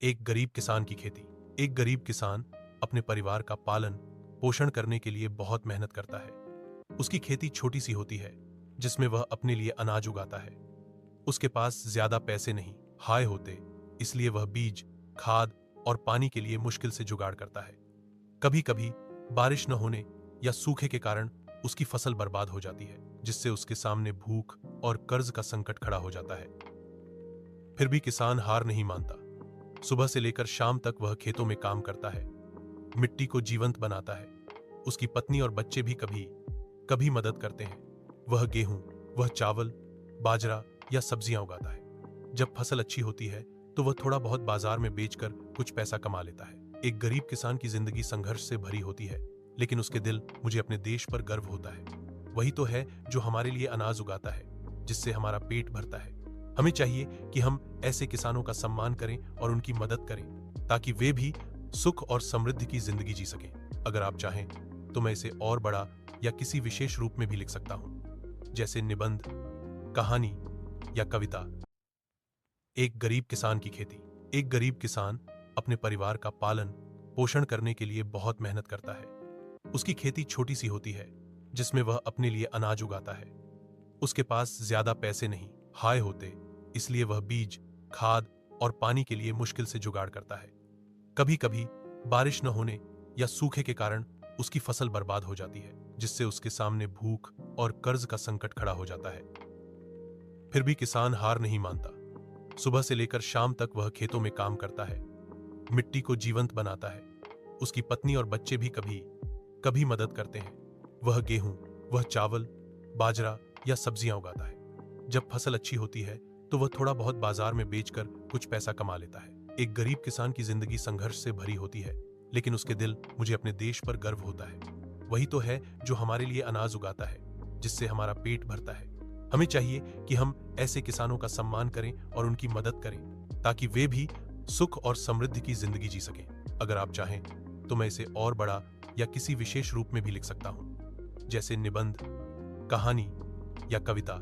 एक गरीब किसान की खेती। एक गरीब किसान अपने परिवार का पालन पोषण करने के लिए बहुत मेहनत करता है। उसकी खेती छोटी सी होती है, जिसमें वह अपने लिए अनाज उगाता है। उसके पास ज्यादा पैसे नहीं हाय होते, इसलिए वह बीज, खाद और पानी के लिए मुश्किल से जुगाड़ करता है। कभी कभी बारिश न होने या सूखे के कारण उसकी फसल बर्बाद हो जाती है, जिससे उसके सामने भूख और कर्ज का संकट खड़ा हो जाता है। फिर भी किसान हार नहीं मानता। सुबह से लेकर शाम तक वह खेतों में काम करता है, मिट्टी को जीवंत बनाता है। उसकी पत्नी और बच्चे भी कभी कभी मदद करते हैं। वह गेहूं, वह चावल, बाजरा या सब्जियां उगाता है। जब फसल अच्छी होती है तो वह थोड़ा बहुत बाजार में बेचकर कुछ पैसा कमा लेता है। एक गरीब किसान की जिंदगी संघर्ष से भरी होती है, लेकिन उसके दिल मुझे अपने देश पर गर्व होता है। वही तो है जो हमारे लिए अनाज उगाता है, जिससे हमारा पेट भरता है। हमें चाहिए कि हम ऐसे किसानों का सम्मान करें और उनकी मदद करें, ताकि वे भी सुख और समृद्धि की जिंदगी जी सकें। अगर आप चाहें तो मैं इसे और बड़ा या किसी विशेष रूप में भी लिख सकता हूं, जैसे निबंध, कहानी या कविता। एक गरीब किसान की खेती। एक गरीब किसान अपने परिवार का पालन पोषण करने के लिए बहुत मेहनत करता है। उसकी खेती छोटी सी होती है, जिसमें वह अपने लिए अनाज उगाता है। उसके पास ज्यादा पैसे नहीं हाय होते, इसलिए वह बीज, खाद और पानी के लिए मुश्किल से जुगाड़ करता है। कभी कभी बारिश न होने या सूखे के कारण उसकी फसल बर्बाद हो जाती है, जिससे उसके सामने भूख और कर्ज का संकट खड़ा हो जाता है। फिर भी किसान हार नहीं मानता। सुबह से लेकर शाम तक वह खेतों में काम करता है, मिट्टी को जीवंत बनाता है। उसकी पत्नी और बच्चे भी कभी कभी मदद करते हैं। वह गेहूं, वह चावल, बाजरा या सब्जियां उगाता है। जब फसल अच्छी होती है तो वह थोड़ा बहुत बाजार में बेचकर कुछ पैसा कमा लेता है। एक गरीब किसान की जिंदगी संघर्ष से भरी होती है, लेकिन उसके दिल मुझे अपने देश पर गर्व होता है। वही तो है जो हमारे लिए अनाज उगाता है, जिससे हमारा पेट भरता है। हमें चाहिए कि हम ऐसे किसानों का सम्मान करें और उनकी मदद करें, ताकि वे भी सुख और समृद्धि की जिंदगी जी सकें। अगर आप चाहें तो मैं इसे और बड़ा या किसी विशेष रूप में भी लिख सकता हूं, जैसे निबंध, कहानी या कविता।